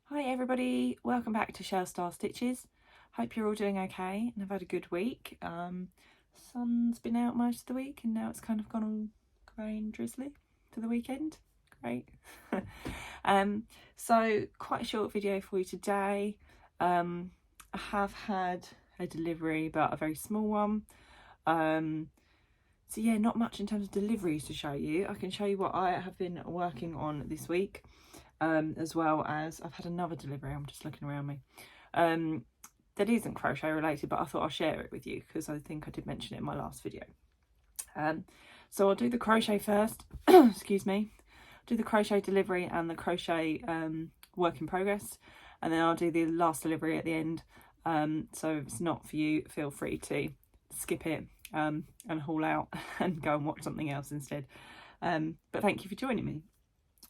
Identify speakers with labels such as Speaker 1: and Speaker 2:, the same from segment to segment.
Speaker 1: Hi everybody, welcome back to Shell Star Stitches. Hope you're all doing okay and have had a good week. Sun's been out most of the week and now it's kind of gone all grey and drizzly for the weekend. Great. So quite a short video for you today. I have had a delivery, but a very small one. So yeah, not much in terms of deliveries to show you. I can show you what I have been working on this week. As well as I've had another delivery. I'm just looking around me that isn't crochet related, but I thought I'll share it with you because I think I did mention it in my last video. So I'll do the crochet first. Excuse me. Do the crochet delivery and the crochet work in progress, and then I'll do the last delivery at the end. So if it's not for you, feel free to skip it and haul out and go and watch something else instead. But thank you for joining me.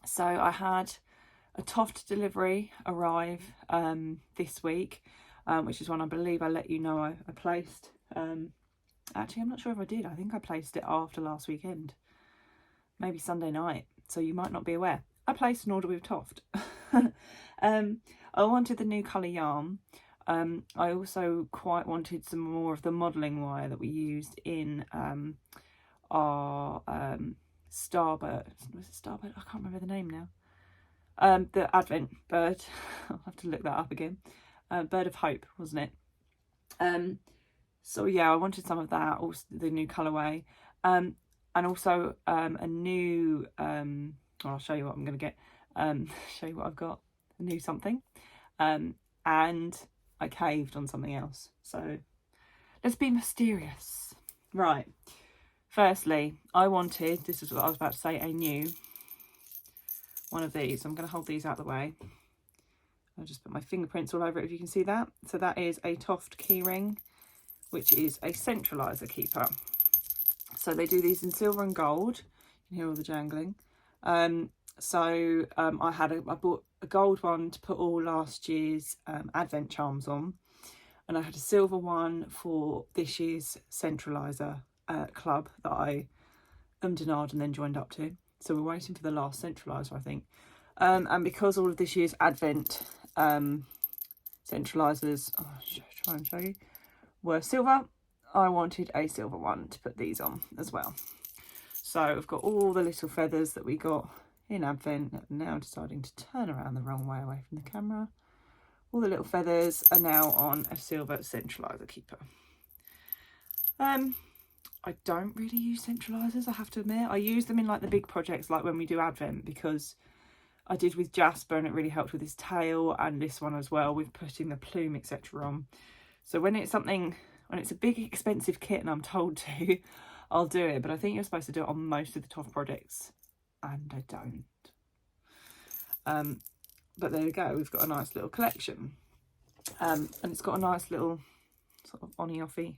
Speaker 1: So I had a Toft delivery arrive this week, which is one I believe I let you know I placed. Actually, I'm not sure if I did. I think I placed it after last weekend, maybe Sunday night, so you might not be aware. I placed an order with Toft. I wanted the new colour yarn. I also quite wanted some more of the modelling wire that we used in our Starbird. Was it Starbird? I can't remember the name now. The Advent bird. I'll have to look that up again. Bird of Hope, wasn't it? So yeah, I wanted some of that, also the new colourway, and also a new. I'll show you what I'm going to get. Show you what I've got. A new something, and I caved on something else. So let's be mysterious, right? Firstly, I wanted. This is what I was about to say. A new one of these. I'm going to hold these out of the way. I'll just put my fingerprints all over it if you can see that. So that is a Toft keyring, which is a Centraliser keeper. So they do these in silver and gold. You can hear all the jangling. I bought a gold one to put all last year's Advent charms on, and I had a silver one for this year's Centraliser club that I denied and then joined up to. So we're waiting for the last Centraliser, I think. And because all of this year's Advent Centralisers, I'll try and show you, were silver, I wanted a silver one to put these on as well. So I've got all the little feathers that we got in Advent. Now deciding to turn around the wrong way away from the camera. All the little feathers are now on a silver Centraliser keeper. I don't really use Centralisers, I have to admit. I use them in like the big projects, like when we do Advent, because I did with Jasper and it really helped with his tail, and this one as well with putting the plume etc. on. So when it's a big expensive kit and I'm told to, I'll do it. But I think you're supposed to do it on most of the Toft projects, and I don't. But there we go, we've got a nice little collection. And it's got a nice little sort of on-y-offy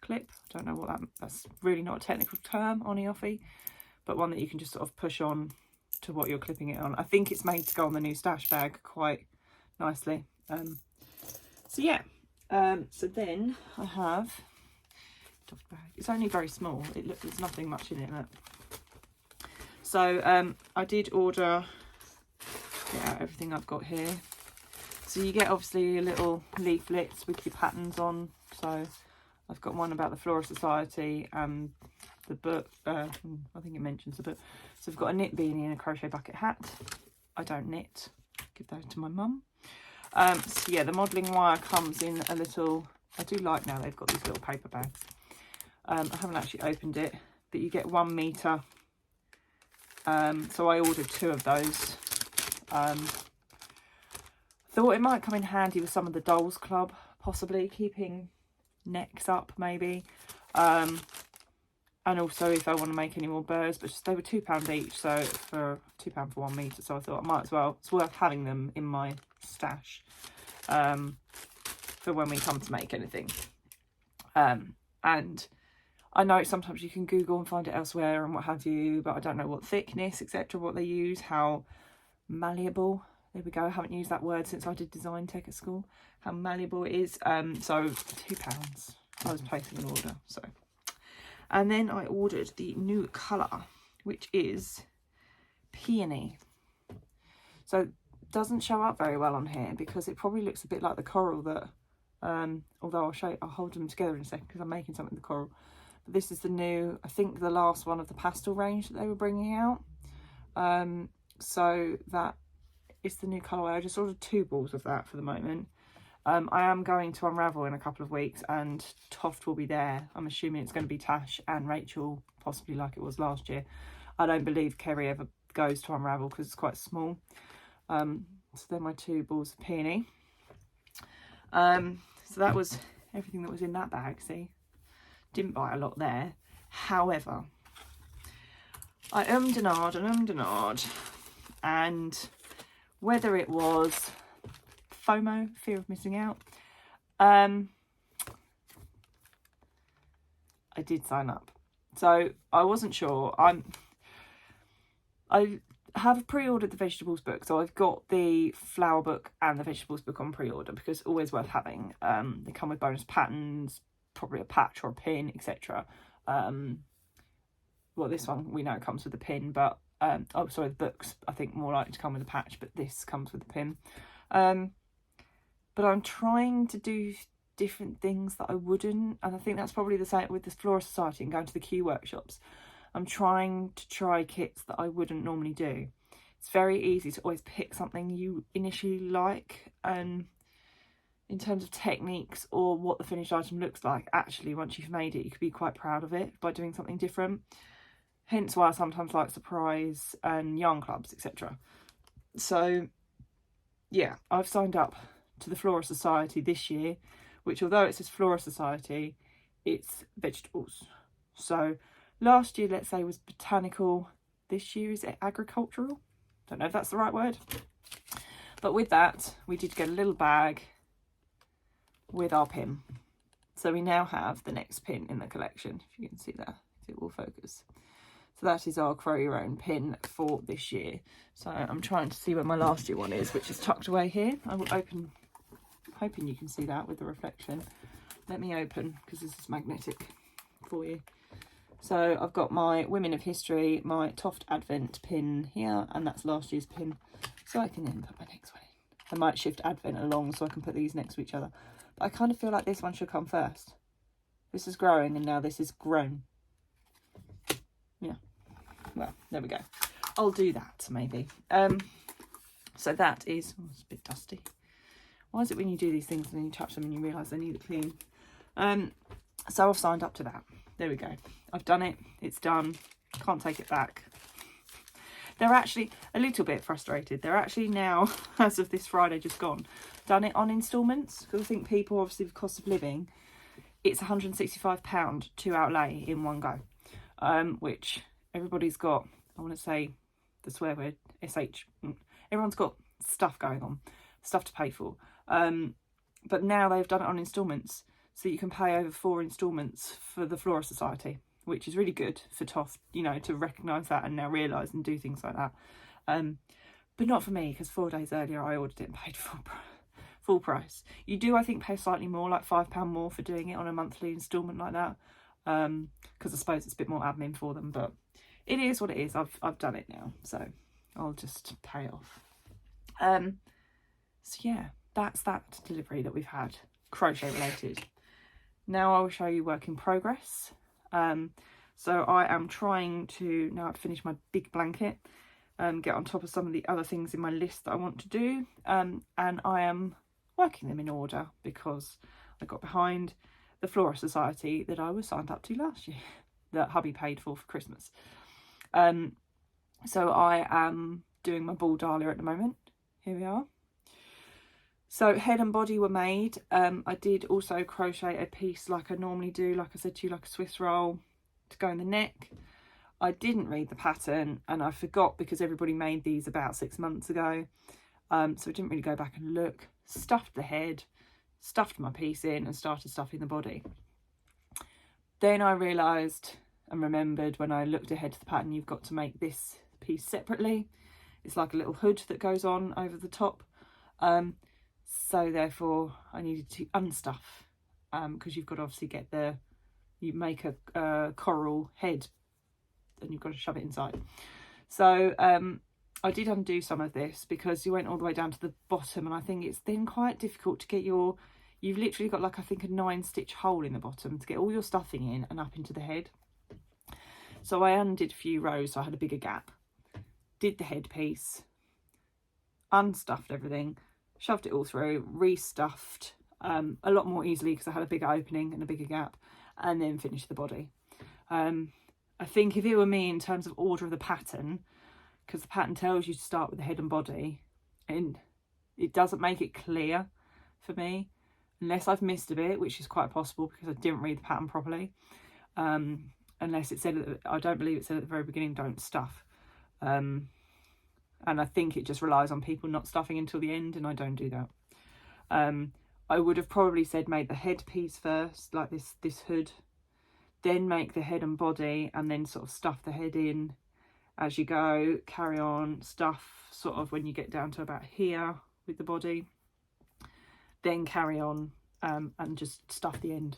Speaker 1: clip. I don't know what that's really not a technical term, on-y-offy, but one that you can just sort of push on to what you're clipping it on. I think it's made to go on the new stash bag quite nicely. So yeah, so then I have Toft bag. It's only very small. There's nothing much in it. Look. So I did order everything I've got here. So you get obviously little leaflets with your patterns on. So I've got one about the Flora Society and the book. I think it mentions the book. So I've got a knit beanie and a crochet bucket hat. I don't knit. Give those to my mum. So yeah, the modelling wire comes in a little. I do like now they've got these little paper bags. I haven't actually opened it, but you get 1 metre. So I ordered 2 of those. Thought it might come in handy with some of the Dolls Club, possibly keeping necks up maybe, and also if I want to make any more birds, but they were £2 each, so for £2 for 1 metre, so I thought I might as well, it's worth having them in my stash for when we come to make anything. And I know sometimes you can Google and find it elsewhere and what have you, but I don't know what thickness etc, what they use, how malleable, there we go, I haven't used that word since I did design tech at school, how malleable it is. So £2 I was placing an order. So, and then I ordered the new colour, which is Peony. So doesn't show up very well on here because it probably looks a bit like the coral that, although I'll hold them together in a second because I'm making something with the coral. But this is the new, I think the last one of the pastel range that they were bringing out. So that is the new colourway. I just ordered 2 balls of that for the moment. I am going to Unravel in a couple of weeks and Toft will be there. I'm assuming it's going to be Tash and Rachel, possibly like it was last year. I don't believe Kerry ever goes to Unravel because it's quite small. So they're my 2 balls of peony. So that was everything that was in that bag, see? Didn't buy a lot there. However, I ummed and ahed, and whether it was FOMO, fear of missing out, I did sign up. So I wasn't sure. I have pre-ordered the vegetables book, so I've got the flower book and the vegetables book on pre-order because it's always worth having. They come with bonus patterns, probably a patch or a pin, etc. Well, this one we know comes with a pin, but oh sorry, the books I think more likely to come with a patch, but this comes with a pin. But I'm trying to do different things that I wouldn't, and I think that's probably the same with the Flora Society and going to the Q workshops. I'm trying to try kits that I wouldn't normally do. It's very easy to always pick something you initially like, and in terms of techniques or what the finished item looks like, actually once you've made it you could be quite proud of it by doing something different. Hence why I sometimes like surprise and yarn clubs, etc. So yeah, I've signed up to the Flora Society this year, which although it says Flora Society, it's vegetables. So last year, let's say, was botanical. This year, is it agricultural? Don't know if that's the right word. But with that, we did get a little bag with our pin. So we now have the next pin in the collection, if you can see that, if it will focus. So that is our Crow Your Own pin for this year. So I'm trying to see where my last year one is, which is tucked away here. I will open, hoping you can see that with the reflection. Let me open, because this is magnetic for you. So I've got my Women of History, my Toft Advent pin here, and that's last year's pin. So I can then put my next one in. I might shift Advent along so I can put these next to each other. But I kind of feel like this one should come first. This is growing and now this is grown. Yeah, well, there we go. I'll do that maybe. So that is, oh, it's a bit dusty. Why is it when you do these things and then you touch them and you realise they need it clean? So I've signed up to that. There we go. I've done it. It's done. Can't take it back. They're actually a little bit frustrated. They're actually now, as of this Friday just gone, done it on instalments. Because I think people, obviously, with cost of living, it's £165 to outlay in one go. Which everybody's got, I want to say the swear word, SH. Everyone's got stuff going on, stuff to pay for. But now they've done it on instalments. So you can pay over 4 instalments for the Flora Society, which is really good for Toft, you know, to recognise that and now realise and do things like that. But not for me, because 4 days earlier I ordered it and paid full price. You do, I think, pay slightly more, like £5 more for doing it on a monthly instalment like that. Because I suppose it's a bit more admin for them, but it is what it is. I've done it now, so I'll just pay it off. So yeah, that's that delivery that we've had, crochet related. Now I'll show you work in progress. So I am trying to, now I've finished my big blanket, get on top of some of the other things in my list that I want to do. And I am working them in order because I got behind the Flora Society that I was signed up to last year, that hubby paid for Christmas. So I am doing my Ball Dahlia at the moment. Here we are. So head and body were made. I did also crochet a piece like I normally do, like I said to you, like a Swiss roll to go in the neck. I didn't read the pattern and I forgot because everybody made these about 6 months ago. So I didn't really go back and look. Stuffed the head, stuffed my piece in and started stuffing the body. Then I realised and remembered when I looked ahead to the pattern, you've got to make this piece separately. It's like a little hood that goes on over the top. So therefore I needed to unstuff because you've got to obviously get the, you make a coral head and you've got to shove it inside. So I did undo some of this because you went all the way down to the bottom, and I think it's then quite difficult to get your, you've literally got like I think a 9-stitch hole in the bottom to get all your stuffing in and up into the head. So I undid a few rows so I had a bigger gap, did the headpiece, unstuffed everything, shoved it all through, restuffed a lot more easily because I had a bigger opening and a bigger gap, and then finished the body. I think if it were me in terms of order of the pattern, because the pattern tells you to start with the head and body, and it doesn't make it clear for me, unless I've missed a bit, which is quite possible because I didn't read the pattern properly. Unless it said, I don't believe it said at the very beginning, don't stuff. And I think it just relies on people not stuffing until the end, and I don't do that. I would have probably said make the headpiece first, like this hood, then make the head and body, and then sort of stuff the head in as you go, carry on, stuff sort of when you get down to about here with the body, then carry on and just stuff the end.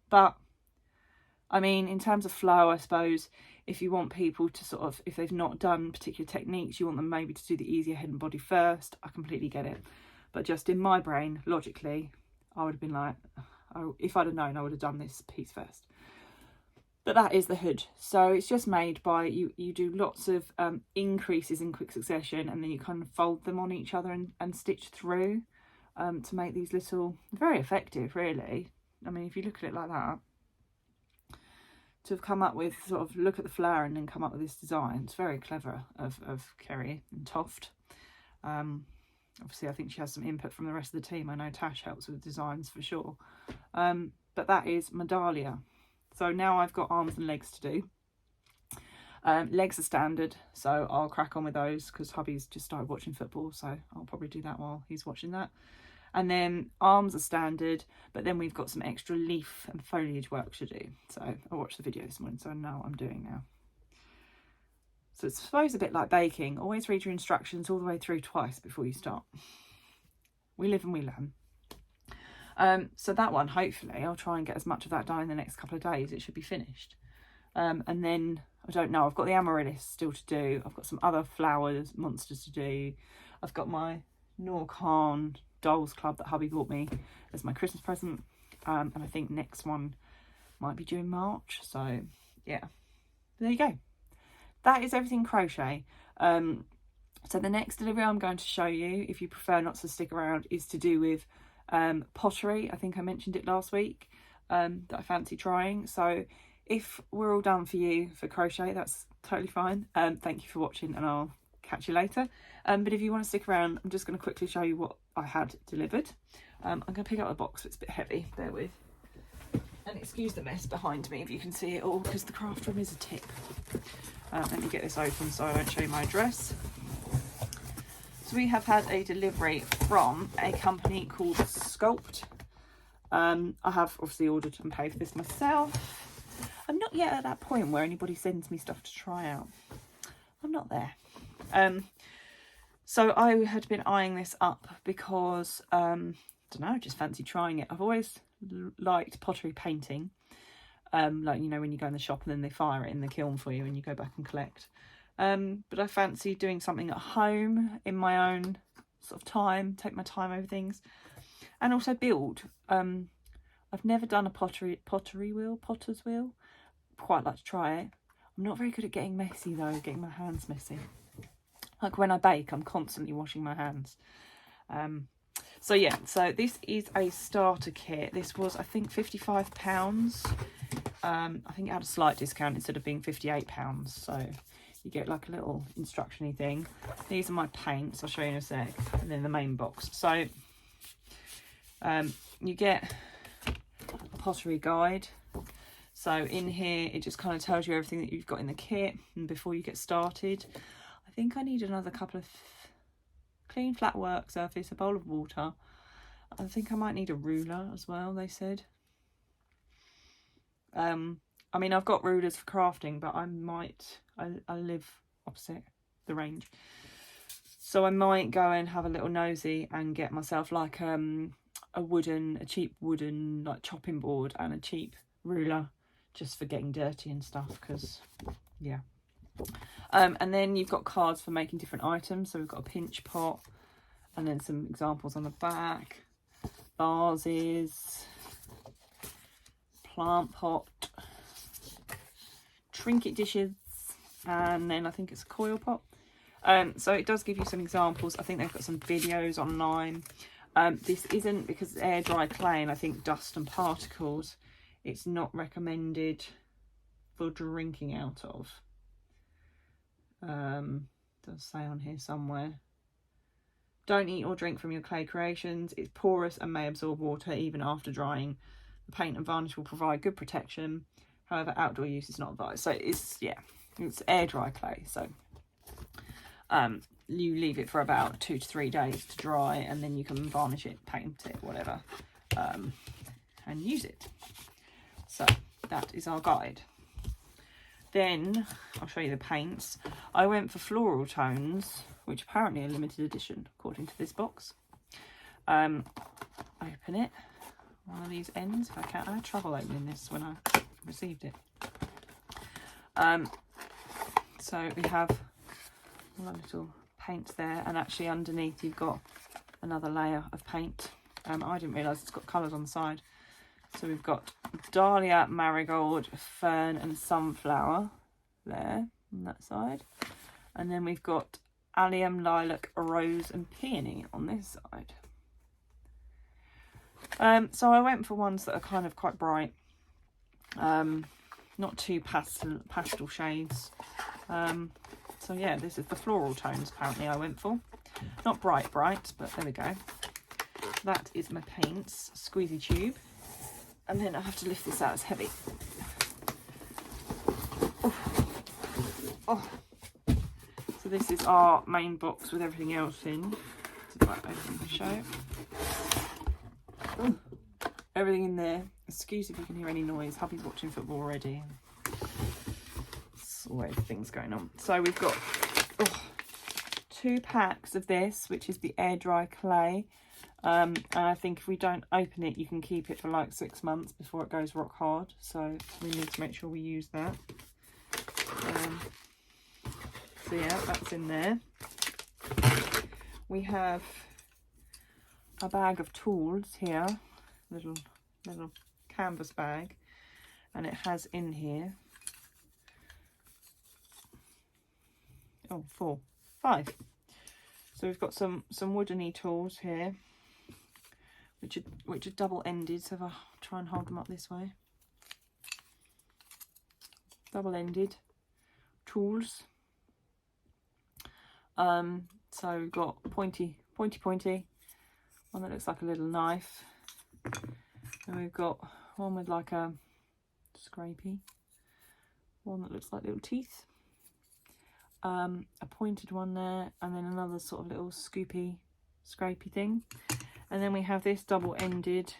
Speaker 1: But I mean, in terms of flow, I suppose if you want people to sort of, if they've not done particular techniques, you want them maybe to do the easier head and body first. I completely get it. But just in my brain, logically, I would have been like, oh, if I'd have known, I would have done this piece first. But that is the hood. So it's just made by, you do lots of increases in quick succession, and then you kind of fold them on each other and stitch through to make these little, very effective really. I mean, if you look at it like that, to have come up with sort of, look at the flower and then come up with this design, it's very clever of Kerry and Toft. Obviously I think she has some input from the rest of the team. I know Tash helps with designs for sure. But that is my Dahlia. So now I've got arms and legs to do. Legs are standard, so I'll crack on with those because hubby's just started watching football, so I'll probably do that while he's watching that. And then arms are standard, but then we've got some extra leaf and foliage work to do. So I watched the video this morning, so I know what I'm doing now. So it's, I suppose, a bit like baking. Always read your instructions all the way through twice before you start. We live and we learn. So that one, hopefully, I'll try and get as much of that done in the next couple of days. It should be finished. And then, I don't know, I've got the amaryllis still to do. I've got some other flowers, monsters to do. I've got my Norcan Dolls Club that hubby bought me as my Christmas present. And I think next one might be due in March. So, yeah. There you go. That is everything crochet. So the next delivery I'm going to show you, if you prefer not to stick around, is to do with pottery. I think I mentioned it last week, that I fancy trying. So if we're all done for you for crochet, that's totally fine. Thank you for watching, and I'll catch you later. But if you want to stick around, I'm just going to quickly show you what I had delivered. I'm going to pick up the box, it's a bit heavy, bear with. And excuse the mess behind me if you can see it all, because the craft room is a tip. Let me get this open so I don't show you my address. So we have had a delivery from a company called Sculpd. I have obviously ordered and paid for this myself. I'm not yet at that point where anybody sends me stuff to try out. I'm not there. So I had been eyeing this up because, I don't know, just fancy trying it. I've always liked pottery painting. Like, you know, when you go in the shop and then they fire it in the kiln for you and you go back and collect. But I fancy doing something at home in my own sort of time, take my time over things, and also build. I've never done a potter's wheel. Quite like to try it. I'm not very good at getting messy though, getting my hands messy. Like when I bake, I'm constantly washing my hands. So yeah, so this is a starter kit. This was, I think, £55. I think it had a slight discount instead of being £58. So you get like a little instruction-y thing. These are my paints, I'll show you in a sec. And then the main box. So you get a pottery guide. So in here, it just kind of tells you everything that you've got in the kit. And before you get started, I think I need another couple of clean flat work surface, a bowl of water. I think I might need a ruler as well, they said. I mean, I've got rulers for crafting, but I live opposite the range. So I might go and have a little nosy and get myself like a cheap wooden like chopping board and a cheap ruler just for getting dirty and stuff, because yeah, And then you've got cards for making different items. So we've got a pinch pot, and then some examples on the back, vases, plant pot, trinket dishes, and then I think it's a coil pot. So it does give you some examples. I think they've got some videos online. This isn't, because it's air dry clay and I think dust and particles, it's not recommended for drinking out of. Does say on here somewhere. Don't eat or drink from your clay creations. It's porous and may absorb water even after drying. The paint and varnish will provide good protection. However, outdoor use is not advised. So it's, yeah, it's air dry clay. So you leave it for about 2 to 3 days to dry, and then you can varnish it, paint it, whatever, and use it. So that is our guide. Then I'll show you the paints. I went for floral tones, which apparently are limited edition according to this box. Open it, one of these ends if I can. I had trouble opening this when I received it. So we have all our little paints there, and actually underneath you've got another layer of paint. I didn't realise it's got colours on the side. So we've got Dahlia, Marigold, Fern and Sunflower there on that side. And then we've got Allium, Lilac, Rose and Peony on this side. So I went for ones that are kind of quite bright. Not too pastel shades. So yeah, this is the floral tones apparently I went for. Not bright, but there we go. That is my paints, squeezy tube. And then I have to lift this out, it's heavy. Oh. So this is our main box with everything else in. So if I open the show. Oh. Everything in there. Excuse if you can hear any noise. Hubby's watching football already. There's always things going on. So we've got 2 packs of this, which is the air dry clay. And I think if we don't open it, you can keep it for like 6 months before it goes rock hard. So we need to make sure we use that. So yeah, that's in there. We have a bag of tools here, little canvas bag, and it has in here 5. So we've got some woodeny tools here, which are double-ended. So if I try and hold them up this way, double-ended tools. So we've got pointy, one that looks like a little knife, and we've got one with like a scrapey, one that looks like little teeth, a pointed one there, and then another sort of little scrapey thing. And then we have this double-ended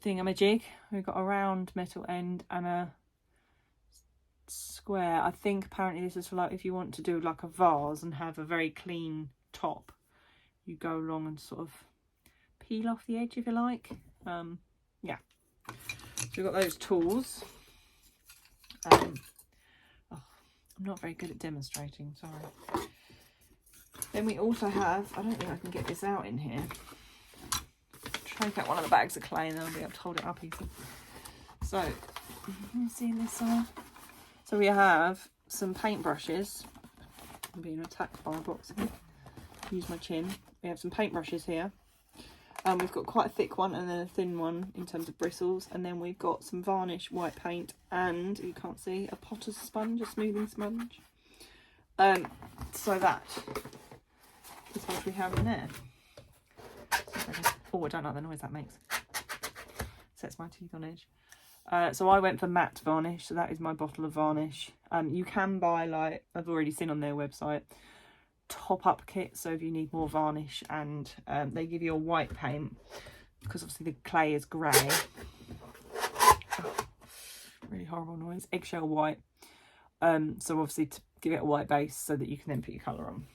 Speaker 1: thingamajig. We've got a round metal end and a square. I think apparently this is for like if you want to do like a vase and have a very clean top, you go along and sort of peel off the edge if you like. Yeah, so we've got those tools. I'm not very good at demonstrating, sorry. Then we also have, I don't think I can get this out in here. Take out one of the bags of clay and then I'll be able to hold it up easy. So, let me see this side. So we have some paintbrushes. I'm being attacked by a box here. Use my chin. We have some paintbrushes here. We've got quite a thick one and then a thin one in terms of bristles. And then we've got some varnish, white paint, and you can't see, a potter's sponge, a smoothing sponge. So that is what we have in there. Oh, I don't like the noise that makes. Sets my teeth on edge. So I went for matte varnish, so that is my bottle of varnish. You can buy, like I've already seen on their website, top-up kit, so if you need more varnish, and they give you a white paint because obviously the clay is grey. Oh, really horrible noise. Eggshell white. So obviously to give it a white base so that you can then put your colour on.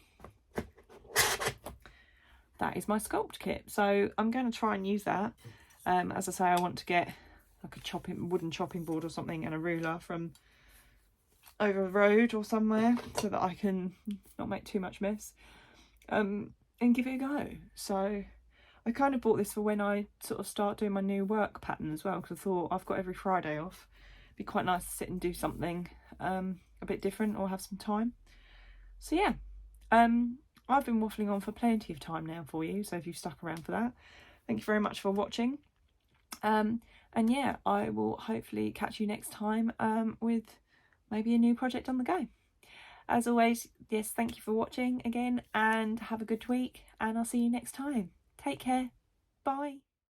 Speaker 1: That is my Sculpd kit, so I'm going to try and use that. As I say, I want to get like a wooden chopping board or something and a ruler from over a road or somewhere so that I can not make too much mess, and give it a go. So I kind of bought this for when I sort of start doing my new work pattern as well, because I thought I've got every Friday off. It'd be quite nice to sit and do something a bit different or have some time. So yeah, I've been waffling on for plenty of time now for you, so if you've stuck around for that, thank you very much for watching. And yeah, I will hopefully catch you next time with maybe a new project on the go. As always, yes, thank you for watching again, and have a good week, and I'll see you next time. Take care. Bye.